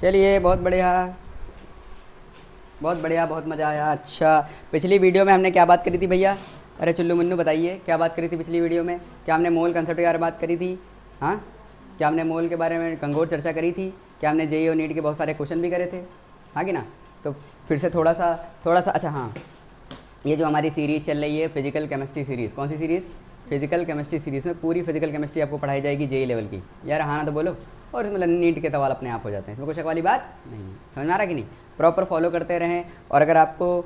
चलिए बहुत बढ़िया, बहुत बढ़िया, बहुत मज़ा आया। अच्छा, पिछली वीडियो में हमने क्या बात करी थी भैया? अरे चुल्लू मुन्नू बताइए क्या बात करी थी पिछली वीडियो में? क्या हमने मोल कंसेप्ट के बारे में बात करी थी? हाँ, क्या हमने मोल के बारे में गंगोर चर्चा करी थी? क्या हमने जेईई और नीट के बहुत सारे क्वेश्चन भी करे थे? हाँ कि ना? तो फिर से थोड़ा सा अच्छा हाँ, ये जो हमारी सीरीज़ चल रही है फिजिकल केमिस्ट्री सीरीज़, कौन सी सीरीज़? फिजिकल केमिस्ट्री सीरीज़ में पूरी फिजिकल केमिस्ट्री आपको पढ़ाई जाएगी जेईई लेवल की। यार हाँ ना तो बोलो। और इसमें नीट के सवाल अपने आप हो जाते हैं, इसमें कोई शक वाली बात नहीं है। समझ में आ रहा कि नहीं? प्रॉपर फॉलो करते रहें। और अगर आपको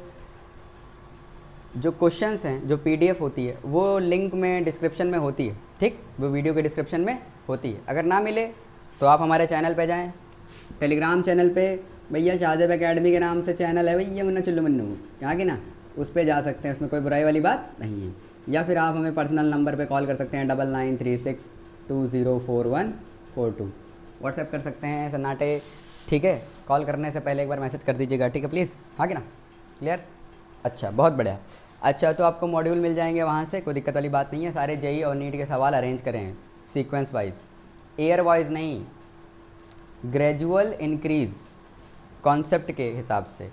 जो क्वेश्चंस हैं, जो पीडीएफ होती है वो लिंक में डिस्क्रिप्शन में होती है, ठीक, वो वीडियो के डिस्क्रिप्शन में होती है। अगर ना मिले तो आप हमारे चैनल पे जाएं, टेलीग्राम चैनल पे भैया शाहजेब एकेडमी के नाम से चैनल है भैया मुन्ना चुल्लू मुन्नू, यहाँ की ना, उस पर जा सकते हैं, उसमें कोई बुराई वाली बात नहीं है। या फिर आप हमें पर्सनल नंबर पे कॉल कर सकते हैं 9936204142, व्हाट्सएप कर सकते हैं सन्नाटे, ठीक है। कॉल करने से पहले एक बार मैसेज कर दीजिएगा, ठीक है प्लीज़, हाँ कि ना? क्लियर? अच्छा, बहुत बढ़िया। अच्छा, तो आपको मॉड्यूल मिल जाएंगे वहाँ से, कोई दिक्कत वाली बात नहीं है। सारे जेईई और नीट के सवाल अरेंज करें हैं सीक्वेंस वाइज, ईयर वाइज नहीं, ग्रेजुअल इंक्रीज़ कॉन्सेप्ट के हिसाब से,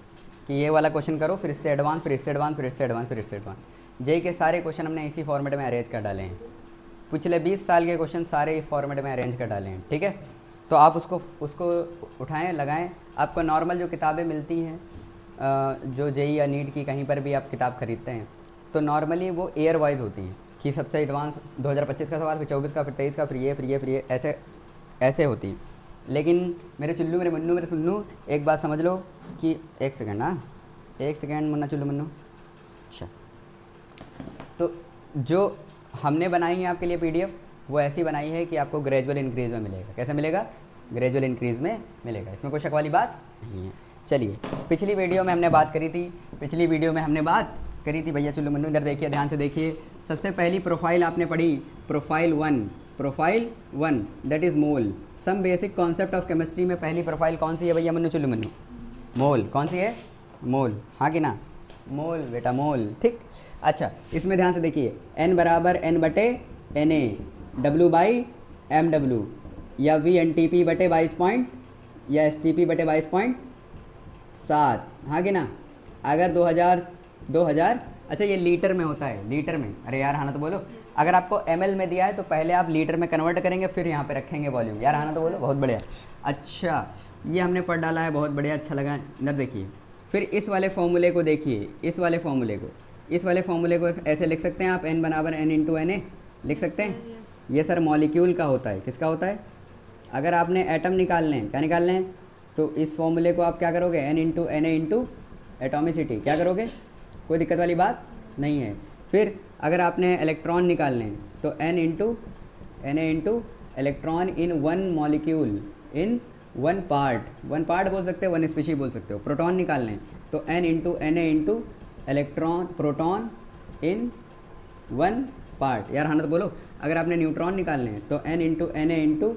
कि ये वाला क्वेश्चन करो फिर इससे एडवांस, फिर इससे एडवांस, फिर इससे एडवांस, फिर इससे एडवांस। जेईई के सारे क्वेश्चन हमने इसी फॉर्मेट में अरेंज कर डाले हैं। पिछले 20 साल के क्वेश्चन सारे इस फॉर्मेट में अरेंज कर डाले हैं, ठीक है। तो आप उसको उठाएं, लगाएं। आपको नॉर्मल जो किताबें मिलती हैं, जो जेईई या नीट की कहीं पर भी आप किताब खरीदते हैं, तो नॉर्मली वो ईयर वाइज होती हैं, कि सबसे एडवांस 2025 का सवाल, फिर 24 का, फिर 23 का, फिर ये ऐसे होती हैं। लेकिन मेरे चुल्लू, मेरे मुन्नू, मेरे सुन्नू, एक बात समझ लो कि एक सेकंड, हाँ एक सेकंड मुन्ना चुल्लू मुन्नू। अच्छा, तो जो हमने बनाई है आपके लिए पीडीएफ, वो ऐसी बनाई है कि आपको ग्रेजुअल इंक्रीज़ में मिलेगा। कैसे मिलेगा? ग्रेजुअल इंक्रीज़ में मिलेगा, इसमें कोई शक वाली बात नहीं है। चलिए, पिछली वीडियो में हमने बात करी थी भैया चुल्लू मुन्नू, इधर देखिए, ध्यान से देखिए। सबसे पहली प्रोफाइल आपने पढ़ी, profile one, that is mole. Some basic concept of chemistry में पहली प्रोफाइल कौन सी है भैया मुन्नू चुल्लू मुन्नू? मोल। कौन सी है? मोल, हाँ कि ना? मोल बेटा, मोल, ठीक। अच्छा, इसमें ध्यान से देखिए, n बराबर n/Na, W/mW, या VNTP/22 पॉइंट, या STP/22.7, हाँ कि ना? अगर 2000 अच्छा, ये लीटर में होता है, लीटर में। अरे यार हाँ ना तो बोलो। अगर आपको ml में दिया है तो पहले आप लीटर में कन्वर्ट करेंगे, फिर यहाँ पे रखेंगे वॉल्यूम। यार हाँ ना तो बोलो, बहुत बढ़िया। अच्छा, ये हमने पढ़ डाला है, बहुत बढ़िया, अच्छा लगा। इधर देखिए, फिर इस वाले फॉर्मूले को देखिए, इस वाले फॉर्मूले को ऐसे लिख सकते हैं आप, n बराबर n/Na लिख सकते हैं। ये सर मॉलिक्यूल का होता है। किसका होता है? अगर आपने एटम निकालने हैं, क्या निकालने हैं, तो इस फॉर्मूले को आप क्या करोगे, n/Na एटॉमिसिटी, क्या करोगे? कोई दिक्कत वाली बात नहीं है। फिर अगर आपने इलेक्ट्रॉन निकालने हैं तो Na electron in one molecule, in one part बोल सकते हो, वन स्पीशी बोल सकते हो। प्रोटॉन निकालने हैं तो n/Na electron, proton in one part. यार हाँ ना तो बोलो। अगर आपने न्यूट्रॉन निकालने हैं तो n/Na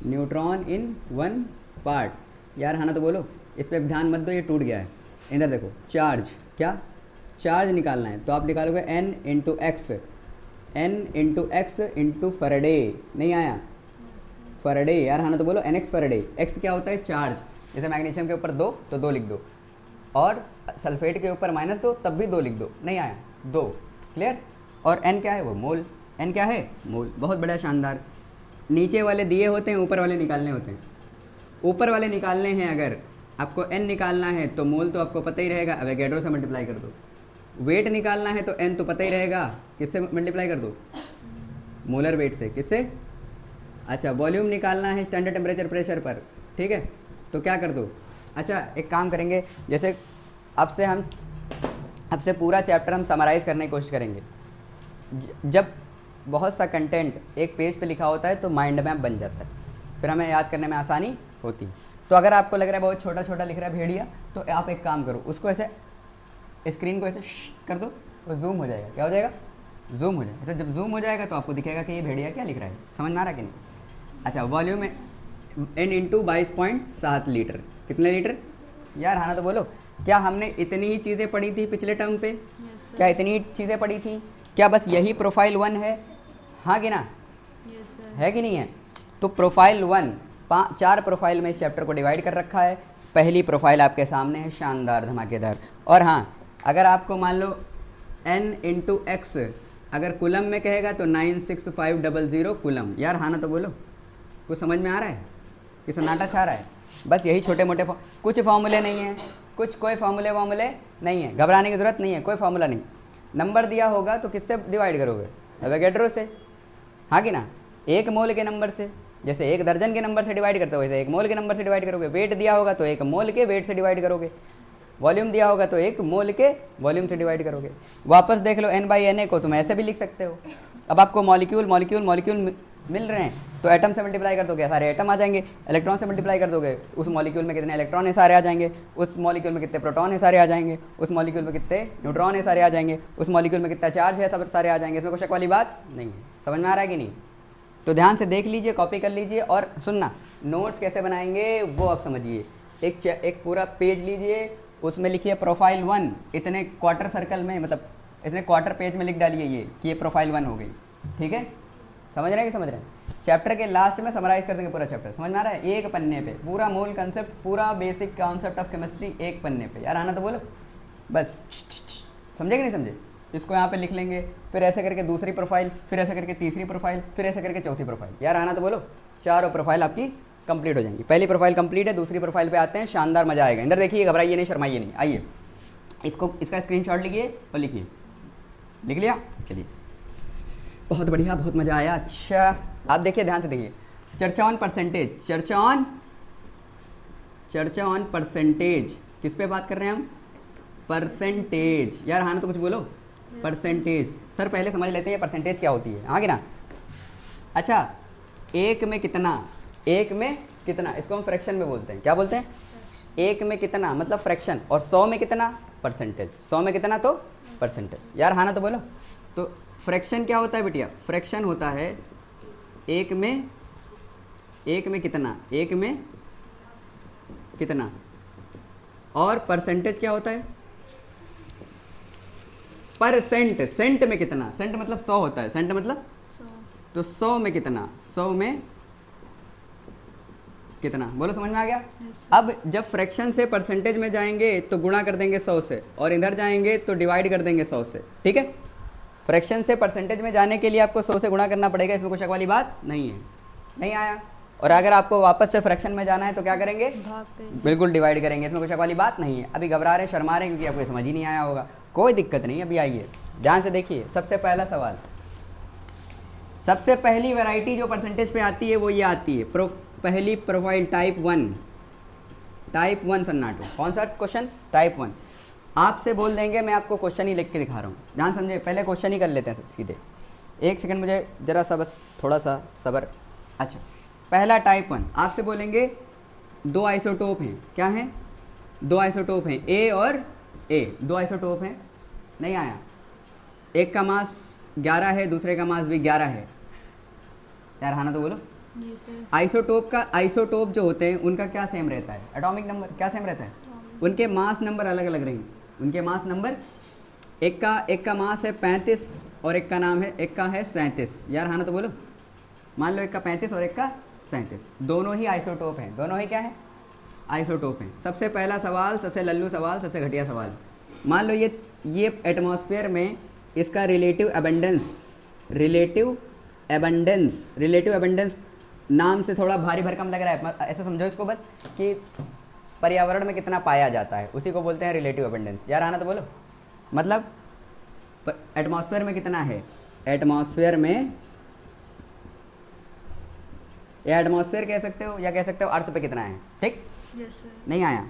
neutron in one part. यार हाँ ना तो बोलो। इस पर ध्यान मत दो, ये टूट गया है। इधर देखो, चार्ज, क्या चार्ज निकालना है तो आप निकालोगे n/x इंटू फैराडे। नहीं आया? फैराडे, यार हाँ ना तो बोलो, nx फैराडे। x क्या होता है? चार्ज। जैसे मैग्नीशियम के ऊपर 2 तो 2 लिख दो, और सल्फेट के ऊपर -2 तब भी 2 लिख दो। नहीं आया? 2, क्लियर। और n क्या है? वो मोल। n क्या है? मोल। बहुत बढ़िया, शानदार। नीचे वाले दिए होते हैं, ऊपर वाले निकालने होते हैं। ऊपर वाले निकालने हैं, अगर आपको n निकालना है तो मोल तो आपको पता ही रहेगा, एवोगैड्रो से मल्टीप्लाई कर दो। वेट निकालना है तो n तो पता ही रहेगा, किससे मल्टीप्लाई कर दो? मोलर वेट से। किससे? अच्छा, वॉल्यूम निकालना है स्टैंडर्ड टेम्परेचर प्रेशर पर, ठीक है, तो क्या कर दो? अच्छा, एक काम करेंगे, जैसे अब से पूरा चैप्टर हम समराइज़ करने की कोशिश करेंगे। जब बहुत सा कंटेंट एक पेज पे लिखा होता है तो माइंड मैप बन जाता है, फिर हमें याद करने में आसानी होती है। तो अगर आपको लग रहा है बहुत छोटा छोटा लिख रहा है भेड़िया, तो आप एक काम करो, उसको ऐसे स्क्रीन को ऐसे कर दो, वो जूम हो जाएगा। क्या हो जाएगा? जूम हो जाएगा। ऐसे जब जूम हो जाएगा तो आपको दिखेगा कि ये भेड़िया क्या लिख रहा है। समझ में आ रहा है कि नहीं? अच्छा, वॉल्यूम में n/22.7 लीटर। कितने लीटर? यार हाँ ना तो बोलो। क्या हमने इतनी ही चीज़ें पढ़ी थी पिछले टर्म पे? क्या इतनी ही चीज़ें पढ़ी थी? क्या बस यही प्रोफाइल 1 है? हाँ कि ना? है कि नहीं है? तो प्रोफाइल 4 प्रोफाइल में इस चैप्टर को डिवाइड कर रखा है। पहली प्रोफाइल आपके सामने है, शानदार धमाकेदार। और हाँ, अगर आपको मान लो n × x अगर कुलम में कहेगा तो 96500 कुलम। यार हाँ ना तो बोलो, कुछ समझ में आ रहा है कि सन्नाटा छा रहा है? बस यही छोटे मोटे कुछ फार्मूले नहीं है, कोई फार्मूले नहीं है, घबराने की ज़रूरत नहीं है, कोई फार्मूला नहीं। नंबर दिया होगा तो किससे डिवाइड करोगे? एवोगैड्रो से, हाँ कि ना? 1 मोल के नंबर से, जैसे 1 दर्जन के नंबर से डिवाइड करते हो वैसे 1 मोल के नंबर से डिवाइड करोगे। वेट दिया होगा तो 1 मोल के वेट से डिवाइड करोगे। वॉल्यूम दिया होगा तो 1 मोल के वॉल्यूम से डिवाइड करोगे। वापस देख लो n/Na को तुम ऐसे भी लिख सकते हो। अब आपको मॉलिक्यूल मिल रहे हैं तो एटम से मल्टीप्लाई कर दोगे, सारे एटम आ जाएंगे। इलेक्ट्रॉन से मल्टीप्लाई कर दोगे, उस मॉलिक्यूल में कितने इलेक्ट्रॉन है सारे आ जाएंगे। उस मॉलिक्यूल में कितने प्रोटॉन है सारे आ जाएंगे। उस मॉलिक्यूल में कितने न्यूट्रॉन है सारे आ जाएंगे। उस मॉलिक्यूल में कितना चार्ज है सब सारे आ जाएंगे। इसमें कोई शक वाली बात नहीं है। समझ में आ रहा है कि नहीं? तो ध्यान से देख लीजिए, कॉपी कर लीजिए और सुनना। नोट्स कैसे बनाएंगे वो आप समझिए। एक पूरा पेज लीजिए, उसमें लिखिए प्रोफाइल 1, इतने क्वार्टर सर्कल में, मतलब इतने क्वार्टर पेज में लिख डालिए ये कि ये प्रोफाइल 1 हो गई। ठीक है, समझ रहे हैं कि समझ रहे हैं? चैप्टर के लास्ट में समराइज कर देंगे पूरा चैप्टर। समझ में आ रहा है? एक पन्ने पे पूरा मूल कंसेप्ट, पूरा बेसिक कॉन्सेप्ट ऑफ केमिस्ट्री एक पन्ने पे। यार आना तो बोलो, बस समझे कि नहीं समझे? इसको यहाँ पे लिख लेंगे, फिर ऐसे करके दूसरी प्रोफाइल, फिर ऐसे करके तीसरी प्रोफाइल, फिर ऐसे करके चौथी प्रोफाइल। यार आना तो बोलो, 4 प्रोफाइल आपकी कंप्लीट हो जाएंगी। पहली प्रोफाइल कंप्लीट है, दूसरी प्रोफाइल पे आते हैं। शानदार मजा आएगा। इधर देखिए, घबराइए नहीं, शर्माइए नहीं। आइए इसका स्क्रीनशॉट लीजिए और लिखिए। लिख लिया? चलिए, बहुत बढ़िया, बहुत मज़ा आया। अच्छा आप देखिए, ध्यान से देखिए। चर्चा ऑन परसेंटेज, किस पे बात कर रहे हैं हम? परसेंटेज। यार हाँ ना तो कुछ बोलो। परसेंटेज। सर पहले समझ लेते हैं ये परसेंटेज क्या होती है, हाँ कि ना? अच्छा, 1 में कितना, इसको हम फ्रैक्शन में बोलते हैं। क्या बोलते हैं? 1 में कितना मतलब फ्रैक्शन, और 100 में कितना? परसेंटेज। 100 में कितना तो परसेंटेज। यार हाँ ना तो बोलो। तो फ्रैक्शन क्या होता है बेटिया? फ्रैक्शन होता है 1 में कितना, और परसेंटेज क्या होता है? सेंट में कितना। सेंट मतलब 100 होता है, सेंट मतलब 100। तो 100 में कितना, 100 में कितना, बोलो समझ में आ गया? अब जब फ्रैक्शन से परसेंटेज में जाएंगे तो गुणा कर देंगे 100 से, और इधर जाएंगे तो डिवाइड कर देंगे 100 से। ठीक है, फ्रैक्शन से परसेंटेज में जाने के लिए आपको 100 से गुणा करना पड़ेगा। इसमें कोई शक वाली बात नहीं है। नहीं आया? और अगर आपको वापस से फ्रैक्शन में जाना है तो क्या करेंगे? बिल्कुल डिवाइड करेंगे। इसमें कोई शक वाली बात नहीं है। अभी घबरा रहे, शर्मा रहे क्योंकि आपको समझ ही नहीं आया होगा, कोई दिक्कत नहीं। अभी आइए ध्यान से देखिए। सबसे पहला सवाल, सबसे पहली वैरायटी जो परसेंटेज पे आती है वो ये आती है, पहली प्रोफाइल टाइप 1 सन्नाटो। कौन सा क्वेश्चन? टाइप 1। आपसे बोल देंगे, मैं आपको क्वेश्चन ही लिख के दिखा रहा हूँ, ध्यान समझे। पहले क्वेश्चन ही कर लेते हैं सीधे। 1 सेकंड मुझे ज़रा सा, बस थोड़ा सा सब्र। अच्छा, पहला टाइप 1 आपसे बोलेंगे 2 आइसोटोप हैं। क्या हैं? 2 आइसोटोप हैं, ए और ए, 2 आइसोटोप हैं। नहीं आया? एक का मास 11 है, दूसरे का मास भी 11 है। यार हाँ ना तो बोलो। आइसोटोप जो होते हैं उनका क्या सेम रहता है? एटॉमिक नंबर क्या सेम रहता है? उनके मास नंबर अलग अलग रहेंगे। उनके मास नंबर, एक का मास है 35 और एक का है 37। यार हाँ ना तो बोलो। मान लो एक का 35 और एक का 37, दोनों ही आइसोटोप हैं। दोनों ही क्या है? आइसोटोप हैं। सबसे पहला सवाल, सबसे लल्लू सवाल, सबसे घटिया सवाल। मान लो ये एटमॉस्फेयर में इसका रिलेटिव एबंडेंस नाम से थोड़ा भारी भरकम लग रहा है, ऐसा समझो इसको बस कि पर्यावरण में कितना पाया जाता है, उसी को बोलते हैं रिलेटिव एबंडेंस। यार आना तो बोलो। मतलब एटमॉस्फेयर में कितना है, एटमॉस्फेयर में, या एटमॉस्फेयर कह सकते हो या कह सकते हो अर्थ पे कितना है। ठीक, नहीं आया?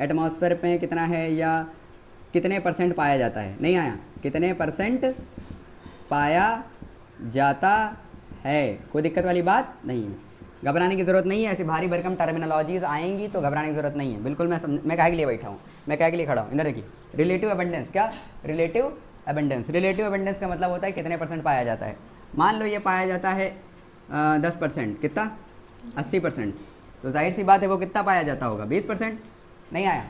एटमॉस्फेयर पे कितना है या कितने परसेंट पाया जाता है। नहीं आया? कितने परसेंट पाया जाता है। कोई दिक्कत वाली बात नहीं है, घबराने की ज़रूरत नहीं है। ऐसी भारी भरकम टर्मिनोलॉजीज आएंगी तो घबराने की ज़रूरत नहीं है। बिल्कुल मैं काहे के लिए बैठा हूँ, मैं काहे के लिए खड़ा हूँ। इधर देखिए, रिलेटिव एबंडेंस। क्या? रिलेटिव एबंडेंस का मतलब होता है कितने परसेंट पाया जाता है। मान लो ये पाया जाता है 10%, कितना? 80%। तो जाहिर सी बात है वो कितना पाया जाता होगा? 20%। नहीं आया?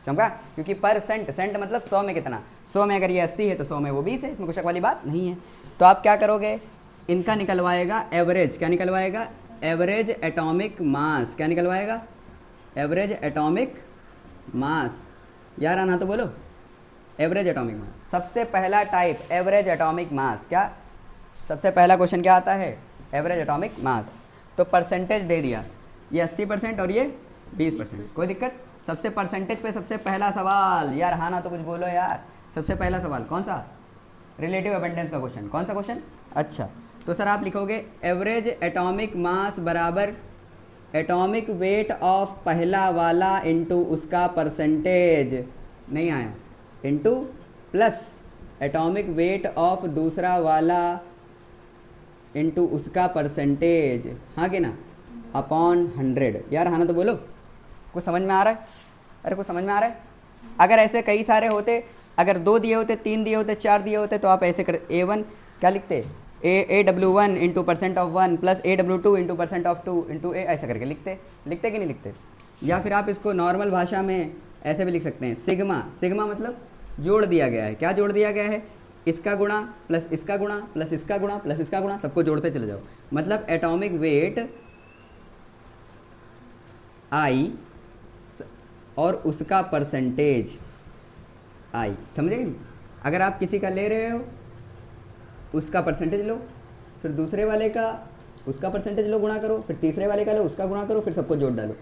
चमका? क्योंकि सेंट मतलब 100 में कितना, 100 में अगर ये 80 है तो 100 में वो 20 है। इसमें कुछ शक वाली बात नहीं है। तो आप क्या करोगे, इनका निकलवाएगा एवरेज। क्या निकलवाएगा? एवरेज एटॉमिक मास क्या निकलवाएगा? एवरेज एटॉमिक मास। यार आना तो बोलो, एवरेज एटॉमिक मास। सबसे पहला टाइप एवरेज एटॉमिक मास, क्या सबसे पहला क्वेश्चन क्या आता है? एवरेज एटॉमिक मास। तो परसेंटेज दे दिया, ये 80% और ये 20%, कोई दिक्कत? सबसे परसेंटेज पे सबसे पहला सवाल, यार हाँ ना तो कुछ बोलो यार। सबसे पहला सवाल कौन सा? रिलेटिव अबंडेंस का क्वेश्चन। कौन सा क्वेश्चन? अच्छा, तो सर आप लिखोगे एवरेज एटॉमिक मास बराबर एटॉमिक वेट ऑफ पहला वाला इंटू उसका परसेंटेज, नहीं आया, into plus atomic weight of दूसरा वाला इंटू उसका परसेंटेज, हाँ कि ना, अपॉन 100। यार हाँ ना तो बोलो, कुछ समझ में आ रहा है? अरे कुछ समझ में आ रहा है? अगर ऐसे कई सारे होते, अगर 2 दिए होते, 3 दिए होते, 4 दिए होते, तो आप ऐसे कर A1 क्या लिखते? AW1 into percent of 1 plus AW2 into percent of 2 into A, ऐसा करके लिखते कि नहीं लिखते? या फिर आप इसको नॉर्मल भाषा में ऐसे भी लिख सकते हैं, सिग्मा। सिग्मा मतलब जोड़ दिया गया है। क्या जोड़ दिया गया है? इसका गुणा प्लस इसका गुणा प्लस इसका गुणा प्लस इसका गुणा, सबको जोड़ते चले जाओ। मतलब एटॉमिक वेट I और उसका परसेंटेज I, समझे कि नहीं? अगर आप किसी का ले रहे हो, उसका परसेंटेज लो, फिर दूसरे वाले का उसका परसेंटेज लो, गुणा करो, फिर तीसरे वाले का लो, उसका गुणा करो, फिर सबको जोड़ डालो,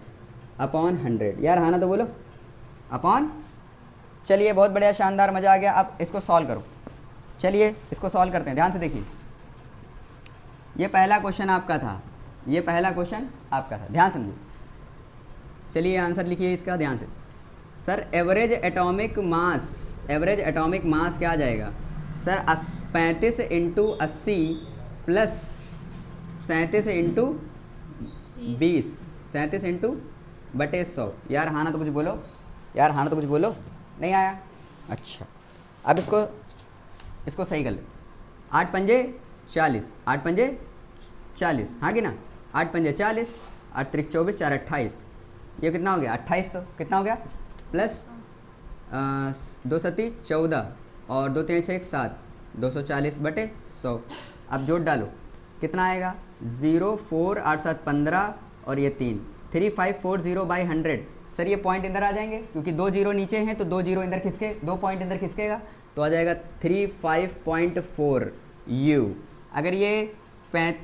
अपॉन 100। यार हाँ ना तो बोलो, अपॉन। चलिए बहुत बढ़िया, शानदार, मज़ा आ गया। अब इसको सॉल्व करो। चलिए इसको सॉल्व करते हैं, ध्यान से देखिए। ये पहला क्वेश्चन आपका था, ये पहला क्वेश्चन आपका था, ध्यान समझिए। चलिए आंसर लिखिए इसका ध्यान से। सर एवरेज एटॉमिक मास, एवरेज एटॉमिक मास क्या आ जाएगा? Sir 35 into 80 plus 37 into 20, 37 into बटे 100। यार हाँ ना तो कुछ बोलो, यार हाँ ना तो कुछ बोलो, नहीं आया? अच्छा, अब इसको सही कर ले। 8 पंजे 40, 8 पंजे 40, हाँ कि ना? 8 पंजे 40, 8 त्रिक 24, 4 28, ये कितना हो गया? 2800। कितना हो गया? प्लस 2 सती 14 और 2 3 6 7, 240 बटे 100। अब जोड़ डालो, कितना आएगा? 0 4 8 7 15 और ये 3, 3540 बाई 100। सर ये पॉइंट इधर आ जाएंगे, क्योंकि 2 जीरो नीचे हैं तो 2 जीरो इधर खिसके, 2 पॉइंट इधर खिसकेगा, तो आ जाएगा 35.4 U। अगर ये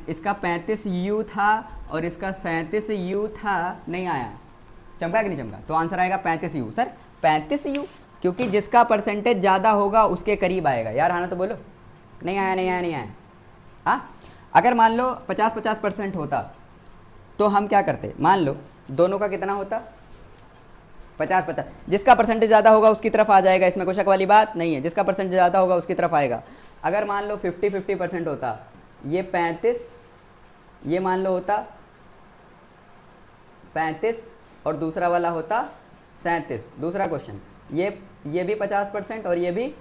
इसका 35 U था और इसका 37 U था, नहीं आया, चमका कि नहीं चमका? तो आंसर आएगा 35 U। सर 35 U, क्योंकि जिसका परसेंटेज ज़्यादा होगा उसके करीब आएगा। यार हाँ ना तो बोलो, नहीं आया, नहीं आया, नहीं आया। हाँ, अगर मान लो 50-50% होता तो हम क्या करते? मान लो दोनों का कितना होता? 50-50, जिसका परसेंटेज ज़्यादा होगा उसकी तरफ आ जाएगा, इसमें कोई शक वाली बात नहीं है। जिसका परसेंटेज ज़्यादा होगा उसकी तरफ आएगा। अगर मान लो 50-50% होता, ये 35, ये मान लो होता 35 और दूसरा वाला होता 37। दूसरा क्वेश्चन, ये भी 50% और ये भी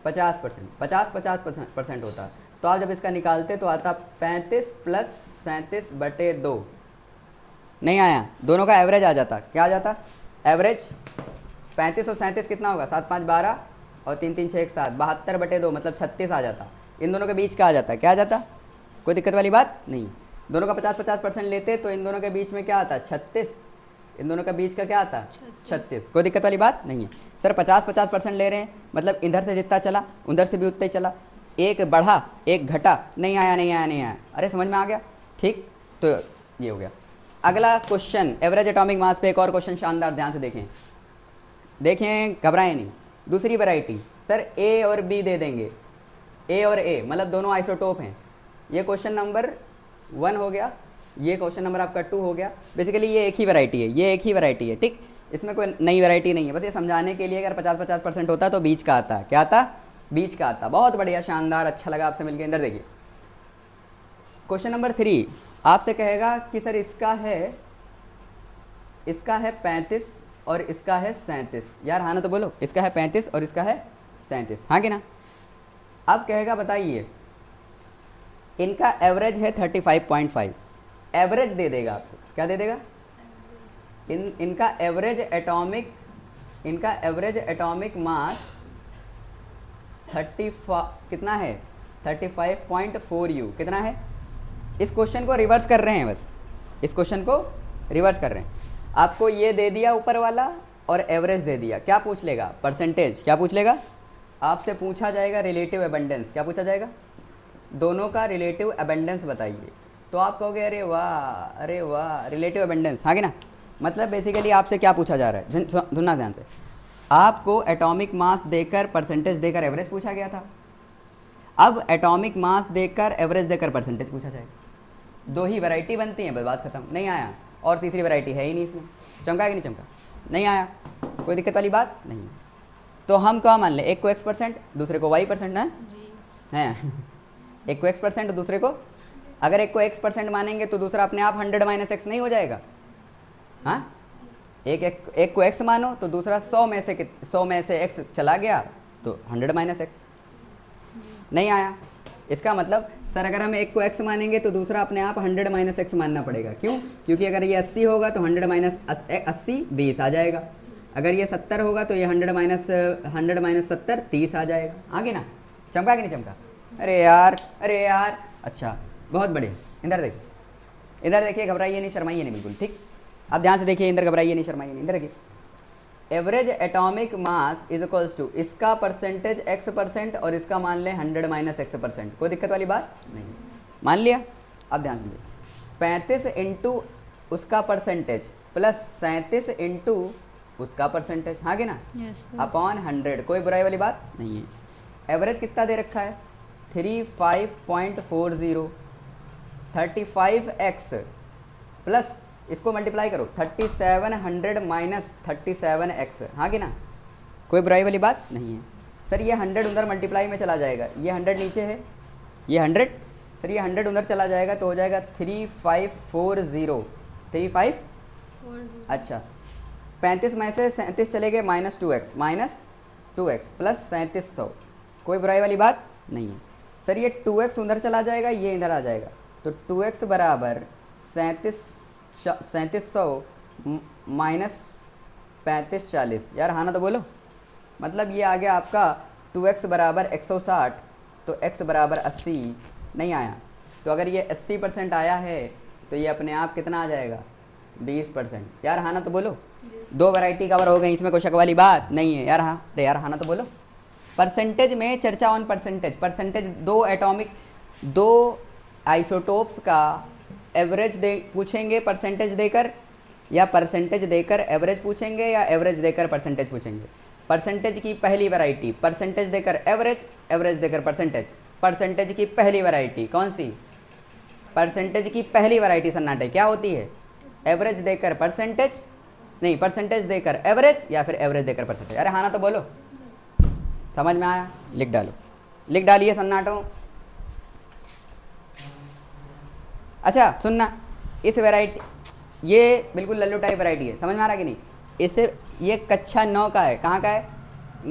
50%, 50-50% होता, तो आप जब इसका निकालते तो आता 35 प्लस 37 बटे 2, नहीं आया। दोनों का एवरेज आ जाता, क्या आ जाता? एवरेज। 35 और 37 कितना होगा? 7 5 12 और 3 3 6 7, 72 बटे 2 मतलब 36 आ जाता। इन दोनों के बीच का आ जाता, क्या आ जाता? कोई दिक्कत वाली बात नहीं। दोनों का 50-50% लेते तो इन दोनों के बीच में क्या आता? 36। इन दोनों का बीच का क्या आता? 36। कोई दिक्कत वाली बात नहीं है। सर 50-50% ले रहे हैं, मतलब इधर से जितना चला उधर से भी उतना ही चला, एक बढ़ा एक घटा, नहीं आया, नहीं आया, नहीं आया। अरे समझ में आ गया? ठीक, तो ये हो गया। अगला क्वेश्चन एवरेज एटॉमिक मास पे एक और क्वेश्चन शानदार, ध्यान से देखें, देखें, घबराएं नहीं। दूसरी वैरायटी, सर ए और बी दे देंगे, ए और ए मतलब दोनों आइसोटोप हैं। ये क्वेश्चन नंबर 1 हो गया, ये क्वेश्चन नंबर आपका 2 हो गया। बेसिकली ये एक ही वैरायटी है, ये एक ही वैरायटी है, ठीक, इसमें कोई नई वैरायटी नहीं है। बस ये समझाने के लिए, अगर 50-50% होता तो बीच का आता, क्या आता? बीच का आता। बहुत बढ़िया, शानदार, अच्छा लगा आपसे मिलकर। अंदर देखिए, क्वेश्चन नंबर 3 आपसे कहेगा कि सर इसका है 35 और इसका है 37। यार हाँ ना तो बोलो, इसका है 35 और इसका है 37, हाँ कि ना? अब कहेगा बताइए, इनका एवरेज है 35.5, एवरेज दे देगा आपको, क्या दे देगा? इनका एवरेज एटॉमिक मास 30 कितना है? 35.4 U। कितना है? इस क्वेश्चन को रिवर्स कर रहे हैं, बस इस क्वेश्चन को रिवर्स कर रहे हैं। आपको ये दे दिया ऊपर वाला और एवरेज दे दिया, क्या पूछ लेगा? परसेंटेज। क्या पूछ लेगा? आपसे पूछा जाएगा रिलेटिव एबंडेंस। क्या पूछा जाएगा? दोनों का रिलेटिव एबंडेंस बताइए। तो आप कहोगे अरे वाह रिलेटिव एबंडेंस, हाँ कि ना। मतलब बेसिकली आपसे क्या पूछा जा रहा है, सुनना ध्यान से। आपको एटॉमिक मास देकर परसेंटेज देकर एवरेज पूछा गया था, अब एटॉमिक मास देकर एवरेज देकर परसेंटेज पूछा जाएगा। दो ही वैरायटी बनती हैं, बस बात खत्म। नहीं आया, और तीसरी वैरायटी है ही नहीं इसमें। चमका कि नहीं चमका? नहीं आया, कोई दिक्कत वाली बात नहीं है। तो हम क्या मान लें, एक को x%, दूसरे को y% है एक को x% दूसरे को, अगर एक को x% मानेंगे तो दूसरा अपने आप 100 - x नहीं हो जाएगा? हाँ, एक को x मानो तो दूसरा 100 में से x चला गया तो 100 - x। नहीं आया। इसका मतलब सर अगर हम एक को x मानेंगे तो दूसरा अपने आप 100 - x मानना पड़ेगा। क्यों? क्योंकि अगर ये 80 होगा तो 100 - 80 20 आ जाएगा। अगर ये 70 होगा तो ये 100 - 70 30 आ जाएगा। आगे ना, चमका कि नहीं चमका? अरे यार अच्छा, बहुत बढ़िया। इधर देखिए, घबराइए नहीं, शर्माइए नहीं बिल्कुल, ठीक। अब ध्यान से देखिए, इधर घबराइए नहीं, शर्माइए नहीं, इधर देखिए। Average atomic mass is equals to इसका परसेंटेज x% और इसका मान लें 100 - x%। कोई दिक्कत वाली बात नहीं, मान लिया। अब ध्यान से 35 इंटू उसका परसेंटेज प्लस 37 इंटू उसका परसेंटेज, हाँ कि ना, अपॉन 100। कोई बुराई वाली बात नहीं है। एवरेज कितना दे रखा है? 35.40। 35x प्लस इसको मल्टीप्लाई करो 3700 - 37x, हाँ कि ना, कोई बुराई वाली बात नहीं है। सर ये 100 उधर मल्टीप्लाई में चला जाएगा, ये 100 नीचे है, ये 100, सर ये 100 उधर चला जाएगा तो हो जाएगा 3540। 35, अच्छा 35 में से 37 चले गए -2x प्लस 3700। कोई बुराई वाली बात नहीं है। सर ये 2x उधर चला जाएगा, ये इधर आ जाएगा, तो 2x बराबर 3700 माइनस 3540। यार हाँ ना तो बोलो। मतलब ये आ गया आपका 2x बराबर 160, तो x बराबर 80 नहीं आया। तो अगर ये 80% आया है तो ये अपने आप कितना आ जाएगा? 20%। यार हाँ ना तो बोलो। दो वैरायटी कवर हो गई, इसमें कोई शक वाली बात नहीं है। यार हाँ, अरे यार हाँ ना तो बोलो। परसेंटेज में चर्चा ऑन परसेंटेज दो आइसोटोप्स का एवरेज पूछेंगे परसेंटेज देकर, या परसेंटेज देकर एवरेज पूछेंगे, या एवरेज देकर परसेंटेज पूछेंगे। परसेंटेज की पहली वैरायटी परसेंटेज देकर एवरेज, एवरेज देकर परसेंटेज। परसेंटेज की पहली वैरायटी कौन सी? परसेंटेज की पहली वैरायटी सन्नाटे क्या होती है? एवरेज देकर परसेंटेज, नहीं परसेंटेज देकर एवरेज, या फिर एवरेज देकर परसेंटेज। अरे हाँ ना तो बोलो। समझ में आया? लिख डालो, लिख डालिए सन्नाटो। अच्छा सुनना, इस वैरायटी, ये बिल्कुल लल्लू टाइप वैरायटी है, समझ में आ रहा कि नहीं? इसे ये कक्षा 9 का है, कहाँ का है?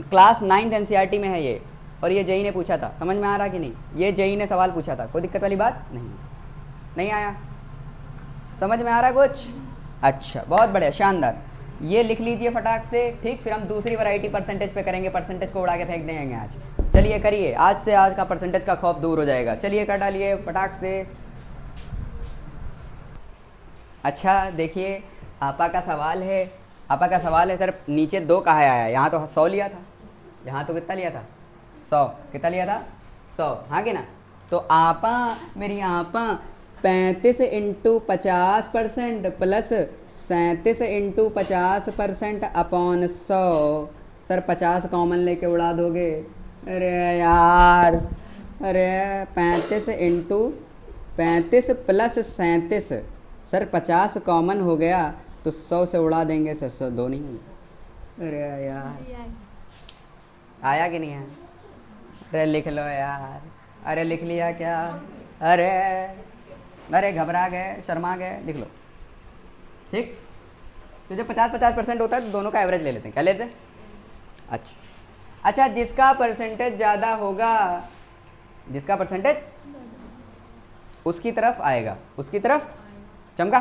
क्लास 9 NCERT में है ये, और ये जेई ने पूछा था। समझ में आ रहा कि नहीं? ये जेई ने सवाल पूछा था, कोई दिक्कत वाली बात नहीं। नहीं आया? समझ में आ रहा कुछ? अच्छा बहुत बढ़िया, शानदार। ये लिख लीजिए फटाक से, ठीक। फिर हम दूसरी वैरायटी परसेंटेज पे करेंगे, परसेंटेज को उड़ा के फेंक देंगे आज। चलिए करिए, आज से आज का परसेंटेज का खौफ दूर हो जाएगा। चलिए कर डालिए फटाक से। अच्छा देखिए, आपा का सवाल है, सर नीचे 2 कहा आया, यहाँ तो 100 लिया था, यहाँ तो कितना लिया था? 100। कितना लिया था? 100, हाँ कि ना। तो आपा, मेरी आपा 35 into 50% plus 37 into 50% upon 100। Sir 50 common लेके उड़ा दोगे? अरे यार, अरे 35 इंटू 35 प्लस 37, सर 50 कॉमन हो गया तो 100 से उड़ा देंगे सर, 100 दो नहीं। अरे यार आया कि नहीं है? अरे लिख लो यार। अरे लिख लिया क्या? अरे घबरा गए, शर्मा गए, लिख लो, ठीक। तो जब 50-50% होता है तो दोनों का एवरेज ले लेते हैं। क्या लेते हैं? अच्छा जिसका परसेंटेज ज़्यादा होगा, जिसका परसेंटेज उसकी तरफ आएगा, उसकी तरफ। चमका?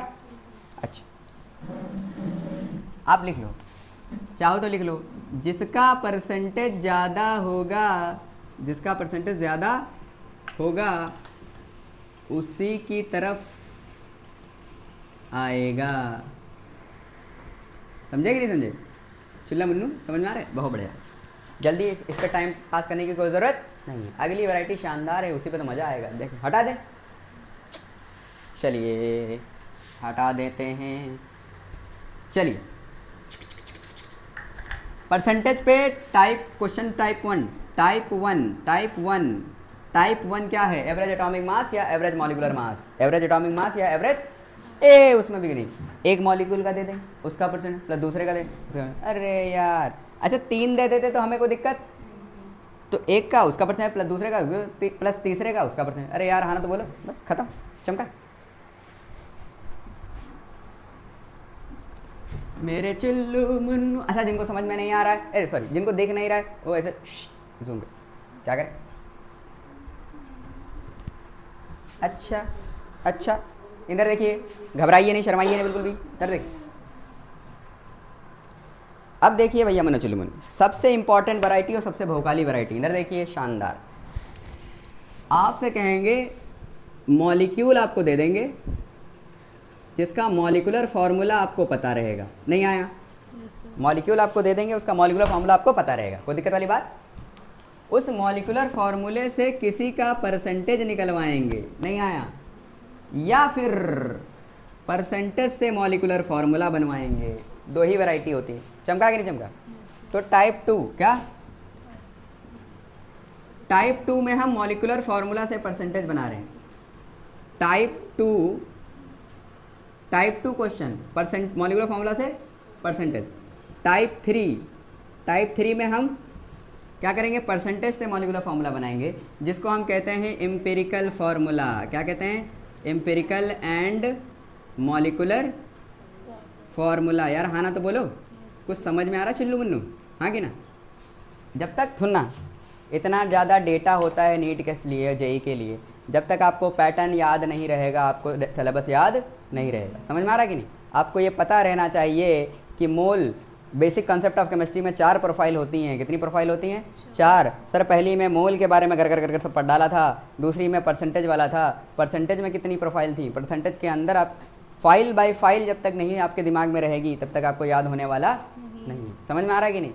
अच्छा आप लिख लो, चाहो तो लिख लो, जिसका परसेंटेज ज़्यादा होगा, जिसका परसेंटेज ज़्यादा होगा उसी की तरफ आएगा। समझे कि नहीं समझे? चुल्ला मुन्नू समझ में आ रहा है? बहुत बढ़िया। जल्दी इस पर टाइम पास करने की कोई ज़रूरत नहीं है। अगली वैरायटी शानदार है, उसी पे तो मज़ा आएगा। देखो हटा दें, चलिए हटा देते हैं। चलिए परसेंटेज पे टाइप क्वेश्चन टाइप वन क्या है? एवरेज एटॉमिक मास या average molecular mass? Average atomic मास या एवरेज उसमें भी नहीं, एक मॉलिक्यूल का दे दें उसका परसेंट प्लस दूसरे का दें। अरे यार अच्छा 3 दे देते तो हमें कोई दिक्कत, तो एक का उसका परसेंट प्लस दूसरे का प्लस तीसरे का उसका परसेंट। अरे यार हाँ ना तो बोलो, बस खत्म, चमका। मेरे चिल्लू मुन्नू। अच्छा जिनको समझ में नहीं आ रहा है, अरे सॉरी जिनको देख नहीं रहा है वो ऐसे जूम कर क्या करें। अच्छा इधर देखिए, घबराइए नहीं, शर्माइए नहीं बिल्कुल भी। इधर देखिए, अब देखिए भैया मुन्ना चिल्लू मुन्नू, सबसे इंपॉर्टेंट वैरायटी और सबसे भौकाली वैरायटी। इधर देखिए शानदार, आपसे कहेंगे मॉलिक्यूल आपको दे देंगे जिसका मॉलिक्यूलर फार्मूला आपको पता रहेगा। नहीं आया? मॉलिक्यूल आपको दे देंगे, उसका मॉलिक्यूलर फार्मूला आपको पता रहेगा, कोई दिक्कत वाली बात? उस मॉलिक्यूलर फार्मूले से किसी का परसेंटेज निकलवाएंगे। नहीं आया? या फिर परसेंटेज से मॉलिक्यूलर फार्मूला बनवाएंगे। दो ही वैरायटी होती है। चमका कि नहीं चमका? तो टाइप 2 क्या? टाइप 2 में हम मॉलिक्यूलर फार्मूला से परसेंटेज बना रहे हैं। Type two question percent molecular formula से परसेंटेज। टाइप 3 में हम क्या करेंगे? परसेंटेज से मॉलिक्यूलर फार्मूला बनाएंगे, जिसको हम कहते हैं एम्पिरिकल फार्मूला। क्या कहते हैं? Empirical and molecular formula. यार हाँ ना तो बोलो, कुछ समझ में आ रहा चिल्लू मुन्नू? हाँ कि ना? जब तक सुनना इतना ज़्यादा डेटा होता है नीट के लिए, जेई के लिए, जब तक आपको पैटर्न याद नहीं रहेगा, आपको सिलेबस याद नहीं रहेगा। समझ में आ रहा कि नहीं? आपको ये पता रहना चाहिए कि मोल, बेसिक कंसेप्ट ऑफ केमिस्ट्री में 4 प्रोफाइल होती हैं। कितनी प्रोफाइल होती हैं? 4। सर पहली में मोल के बारे में कर सब पढ़ डाला था, दूसरी में परसेंटेज वाला था। परसेंटेज में कितनी प्रोफाइल थी? परसेंटेज के अंदर आप फाइल बाय फाइल जब तक नहीं आपके दिमाग में रहेगी तब तक आपको याद होने वाला नहीं। समझ में आ रहा है कि नहीं?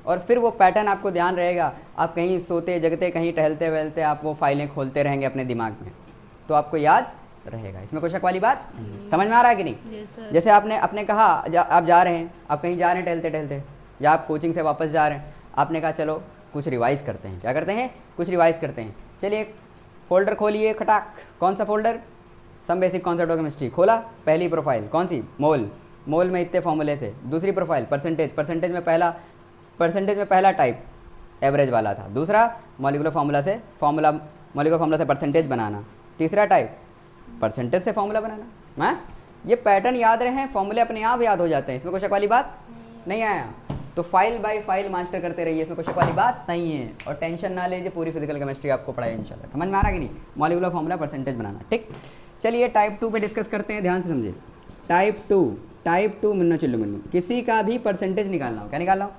और फिर वो पैटर्न आपको ध्यान रहेगा, आप कहीं सोते जगते, कहीं टहलते वहलते आप वो फाइलें खोलते रहेंगे अपने दिमाग में, तो आपको याद रहेगा। इसमें कोई शक वाली बात? समझ में आ रहा है कि नहीं? जैसे आपने कहा आप जा रहे हैं, आप कहीं जा रहे हैं टहलते टहलते, या आप कोचिंग से वापस जा रहे हैं, आपने कहा चलो कुछ रिवाइज़ करते हैं। क्या करते हैं? कुछ रिवाइज़ करते हैं। चलिए एक फोल्डर खोलिए खटाक। कौन सा folder? Some basic concept of chemistry. खोला, पहली प्रोफाइल कौन सी? मोल में इतने फॉर्मूले थे। दूसरी प्रोफाइल परसेंटेज में पहला टाइप एवरेज वाला था। दूसरा मॉलिक्यूलर फार्मूला से परसेंटेज बनाना। तीसरा टाइप परसेंटेज से फार्मूला बनाना। हाँ, ये पैटर्न याद रहे, फॉर्मूले अपने आप याद हो जाते हैं। इसमें कोई शक वाली बात नहीं आया? तो फाइल बाय फाइल मास्टर करते रहिए, इसमें कोई शक वाली बात नहीं है। और टेंशन ना लीजिए, पूरी फिजिकल केमिस्ट्री आपको पढ़ाई इंशाल्लाह। समझ में आ रहा कि नहीं? मॉलिक्यूलर फार्मूला, परसेंटेज बनाना। ठीक, चलिए टाइप 2 पे डिस्कस करते हैं, ध्यान से समझिए। टाइप टू मुन्ना चिल्लू मुन्नू, किसी का भी परसेंटेज निकालना हो। क्या निकालना हो?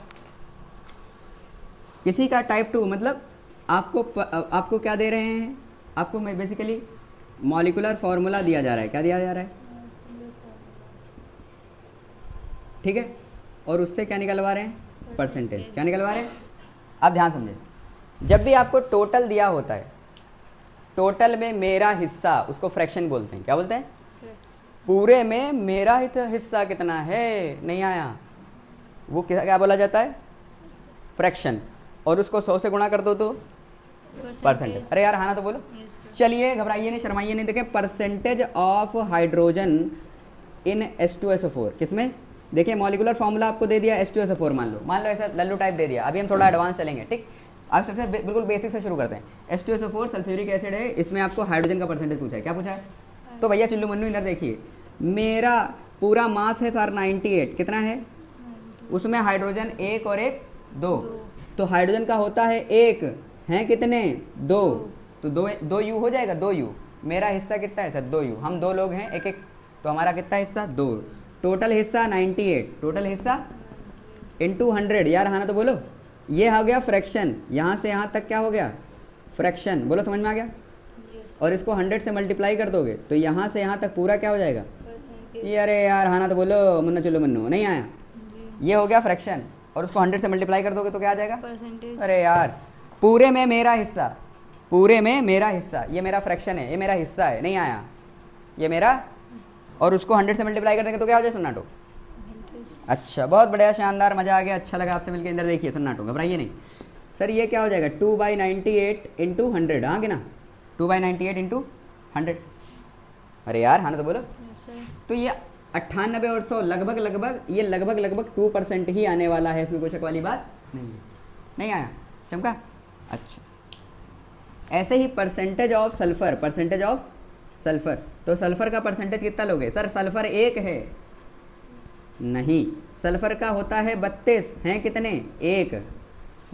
किसी का टाइप 2 मतलब आपको क्या दे रहे हैं? आपको बेसिकली मॉलिक्यूलर फार्मूला दिया जा रहा है। क्या दिया जा रहा है? ठीक है, और उससे क्या निकलवा रहे हैं? परसेंटेज। क्या निकलवा रहे हैं? अब ध्यान समझिए, जब भी आपको टोटल दिया होता है, टोटल में मेरा हिस्सा, उसको फ्रैक्शन बोलते हैं। क्या बोलते हैं? पूरे में मेरा हिस्सा कितना है? नहीं आया? वो क्या बोला जाता है? फ्रैक्शन। और उसको 100 से गुणा कर दो तो परसेंटेज। अरे यार हाँ ना तो बोलो। चलिए घबराइए नहीं, शर्माइए नहीं। देखें, percentage of hydrogen in H2SO4। किसमें? देखिए मॉलिक्यूलर फार्मूला आपको दे दिया H2SO4, मान लो ऐसा लल्लू टाइप दे दिया। अभी हम थोड़ा एडवांस चलेंगे। ठीक, आप सबसे बिल्कुल बेसिक से शुरू करते हैं। H2SO4 सल्फ्यूरिक एसिड है, इसमें आपको हाइड्रोजन का परसेंटेज पूछा है। क्या पूछा है? तो भैया चिल्लू मुन्नू इधर देखिए, मेरा पूरा मास है सर 98। कितना है? उसमें हाइड्रोजन 1 और 1 2। तो हाइड्रोजन का होता है 1, हैं कितने? 2। तो 2 U हो जाएगा। 2 U। मेरा हिस्सा कितना है सर? 2 U। हम 2 लोग हैं, एक तो हमारा कितना हिस्सा? 2। टोटल हिस्सा 98। टोटल हिस्सा इंटू 100। यार हाँ ना तो बोलो। ये हो गया फ्रैक्शन, यहाँ से यहाँ तक क्या हो गया? फ्रैक्शन। बोलो समझ में आ गया? और इसको 100 से मल्टीप्लाई कर दोगे तो यहाँ से यहाँ तक पूरा क्या हो जाएगा? ये अरे यार हाँ ना तो बोलो मुन्ना चलो मन्नू, नहीं आया। ये हो गया फ्रैक्शन, और उसको 100 से मल्टीप्लाई कर दोगे तो क्या आ जाएगा? परसेंटेज। अरे यार पूरे में मेरा हिस्सा, पूरे में मेरा हिस्सा, ये मेरा फ्रैक्शन है, ये मेरा हिस्सा है, नहीं आया ये मेरा, और उसको 100 से मल्टीप्लाई कर देंगे तो क्या हो जाए सन्नाटो? अच्छा बहुत बढ़िया, शानदार, मज़ा आ गया, अच्छा लगा आपसे मिलकर। अंदर देखिए सन्नाटो, घबराइए नहीं। सर ये क्या हो जाएगा? 2/98 इंटू 100, हाँ कि ना? 2/98 इंटू 100। अरे यार हाँ ना तो बोलो। तो ये 98 और 100 लगभग लगभग, ये लगभग लगभग 2% ही आने वाला है, इसमें कोई शक वाली बात नहीं है। नहीं आया चमका? अच्छा ऐसे ही percentage of sulphur, percentage of sulphur, तो सल्फर का परसेंटेज कितना लोगे? सर सल्फर 1 है, नहीं सल्फर का होता है 32, हैं कितने? 1।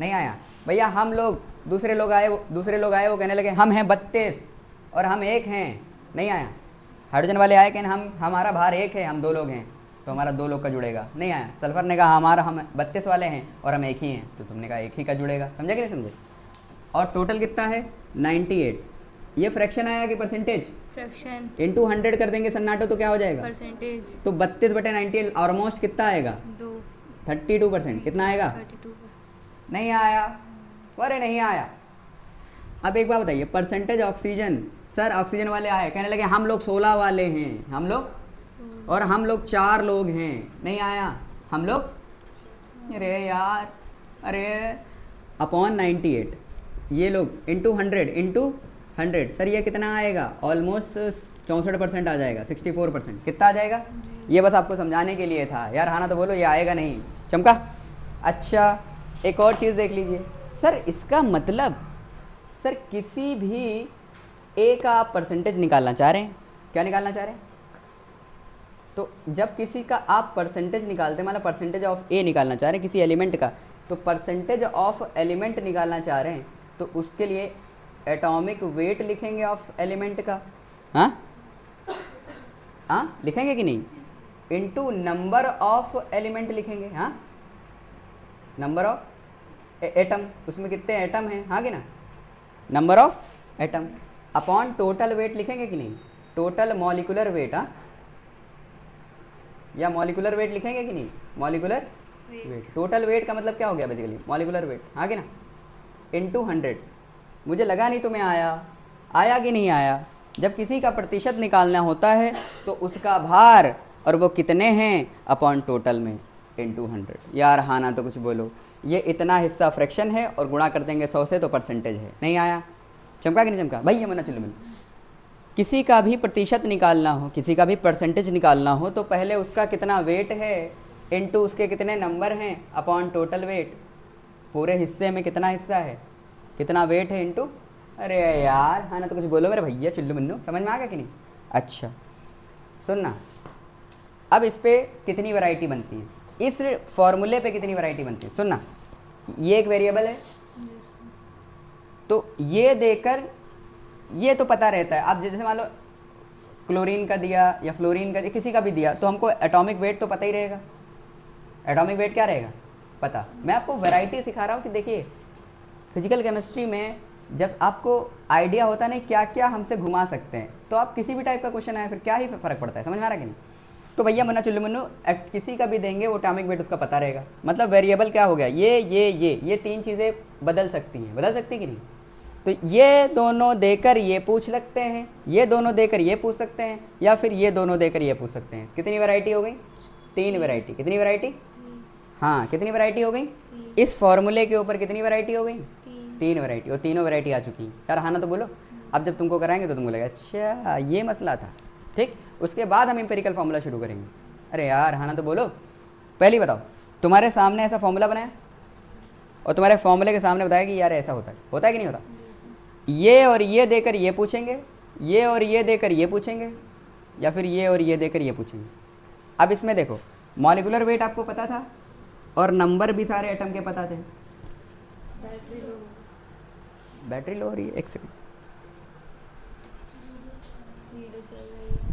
नहीं आया भैया। हम लोग, दूसरे लोग आए वो कहने लगे हम हैं 32 और हम 1 हैं, नहीं आया। हाइड्रोजन वाले आए कि हम, हमारा भार 1 है, हम 2 लोग हैं, तो हमारा 2 लोग का जुड़ेगा, नहीं आया। सल्फर ने कहा हमारा, हम 32 वाले हैं और हम 1 ही हैं, तो तुमने कहा 1 ही का जुड़ेगा, समझे कि नहीं समझे? और टोटल कितना है? 98। ये फ्रैक्शन आया कि परसेंटेज? फ्रैक्शन। इंटू 100 कर देंगे सन्नाटो तो क्या हो जाएगा? परसेंटेज। तो 32/98 ऑलमोस्ट कितना आएगा? 32%। कितना आएगा? 32। नहीं आया, अरे नहीं आया। अब एक बात बताइए, परसेंटेज ऑक्सीजन, सर ऑक्सीजन वाले आए कहने लगे हम लोग 16 वाले हैं, हम लोग, और हम लोग 4 लोग हैं, नहीं आया हम लोग, अरे यार, अरे अपॉन 98 ये लोग इंटू 100 सर ये कितना आएगा? ऑलमोस्ट 64% आ जाएगा, 64%। कितना आ जाएगा? ये बस आपको समझाने के लिए था यार, हाँ ना तो बोलो, ये आएगा नहीं चमका। अच्छा एक और चीज़ देख लीजिए सर, इसका मतलब सर किसी भी ए का आप परसेंटेज निकालना चाह रहे हैं, क्या निकालना चाह रहे हैं? तो जब किसी का आप परसेंटेज निकालते हैं, मतलब परसेंटेज ऑफ ए निकालना चाह रहे हैं किसी एलिमेंट का, तो परसेंटेज ऑफ एलिमेंट निकालना चाह रहे हैं तो उसके लिए एटॉमिक वेट लिखेंगे ऑफ एलिमेंट का, हाँ हाँ लिखेंगे कि नहीं? इनटू नंबर ऑफ एलिमेंट लिखेंगे, हाँ नंबर ऑफ एटम, उसमें कितने एटम हैं, हाँ कि ना? Number of atom upon total weight लिखेंगे कि नहीं? टोटल मॉलिकुलर वेट, हाँ, या मॉलिकुलर वेट लिखेंगे कि नहीं? मॉलिकुलर वेट, टोटल वेट का मतलब क्या हो गया बेसिकली? मॉलिकुलर वेट, हाँ कि ना? इंटू 100। मुझे लगा नहीं तुम्हें आया कि नहीं आया? जब किसी का प्रतिशत निकालना होता है तो उसका भार और वो कितने हैं अपॉन टोटल में इंटू 100। यार हाँ ना तो कुछ बोलो। ये इतना हिस्सा फ्रैक्शन है और गुणा कर देंगे 100 से तो परसेंटेज है, नहीं आया? चमका कि नहीं चमका? भाई ये मना चलो मैंने, किसी का भी प्रतिशत निकालना हो, किसी का भी परसेंटेज निकालना हो तो पहले उसका कितना वेट है इंटू उसके कितने नंबर हैं अपॉन टोटल वेट। पूरे हिस्से में कितना हिस्सा है, कितना वेट है इंटू, अरे यार हाँ ना तो कुछ बोलो मेरे भैया चुल्लू मन्नू, समझ में आ गया कि नहीं? अच्छा सुनना, अब इस पे कितनी वैरायटी बनती है, इस फॉर्मूले पे कितनी वैरायटी बनती है? सुनना, ये एक वेरिएबल है तो ये देकर ये तो पता रहता है। अब जैसे मान लो क्लोरीन का दिया या फ्लोरीन का, किसी का भी दिया तो हमको एटॉमिक वेट तो पता ही रहेगा। एटॉमिक वेट क्या रहेगा पता। मैं आपको वैरायटी सिखा रहा हूँ कि देखिए फिजिकल केमिस्ट्री में जब आपको आइडिया होता नहीं क्या क्या हमसे घुमा सकते हैं तो आप किसी भी टाइप का क्वेश्चन आए फिर क्या ही फ़र्क पड़ता है, समझ में आ रहा कि नहीं? तो भैया मन्ना चुल्लू मन्नू किसी का भी देंगे वो एटॉमिक वेट उसका पता रहेगा। मतलब वेरिएबल क्या हो गया, ये 3 चीज़ें बदल सकती हैं, बदल सकती कि नहीं? तो ये दोनों देकर ये पूछ सकते हैं, ये दोनों देकर ये पूछ सकते हैं, या फिर ये दोनों देकर ये पूछ सकते हैं। कितनी वैरायटी हो गई? 3 वैरायटी। कितनी वैरायटी? हाँ कितनी वैरायटी हो गई? इस फॉर्मूले के ऊपर कितनी वैरायटी हो गई? 3 वैरायटी। और तीनों वैरायटी आ चुकी है यार, हाँ ना तो बोलो। अब जब तुमको कराएंगे तो तुमको लगेगा अच्छा ये मसला था, ठीक। उसके बाद हम एम्पिरिकल फार्मूला शुरू करेंगे। अरे यार हाँ ना तो बोलो। पहले बताओ, तुम्हारे सामने ऐसा फॉर्मूला बनाया और तुम्हारे फॉर्मूले के सामने बताया कि यार ऐसा होता है कि नहीं होता? ये और ये देकर ये पूछेंगे, ये और ये देकर ये पूछेंगे, या फिर ये और ये देकर ये पूछेंगे। अब इसमें देखो मॉलिक्यूलर वेट आपको पता था और नंबर भी सारे एटम के पता थे। बैटरी लो हो रही है, एक सेकंड। वीडियो चल रही है।